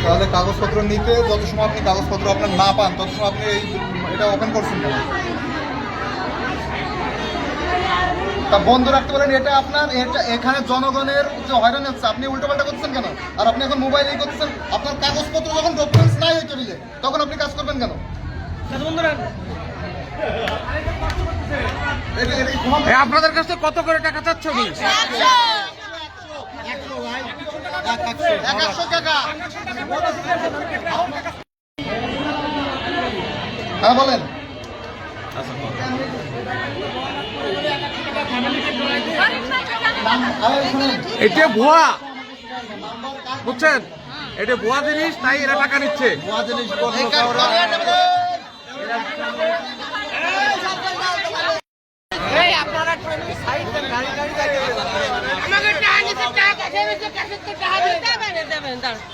তাহলে কাগজপত্র নিতে যত সময় আপনি কাগজপত্র আপনার না পান তত সময় আপনি এটা ওপেন করছেন কেন? তা বন্ধ রাখতে পারেন। এটা আপনার এখানে জনগণের যে হয়রানি হচ্ছে, আপনি উল্টোপাল্টা করছেন কেন? আর আপনি এখন মোবাইলেই করতেছেন। আপনার কাগজপত্র যখন ডকুমেন্টস নাই ওই টেবিলে, তখন আপনি কাজ করবেন কেন? আপনাদের কাছে কত করে টাকা চাচ্ছ? 100 টাকা। হ্যাঁ বলেন। এটা ভুয়া, বুঝছেন? এটা ভুয়া জিনিস, তাই এরা টাকা নিচ্ছে। ভুয়া জিনিস আমাকে টাকা নিতে টাকা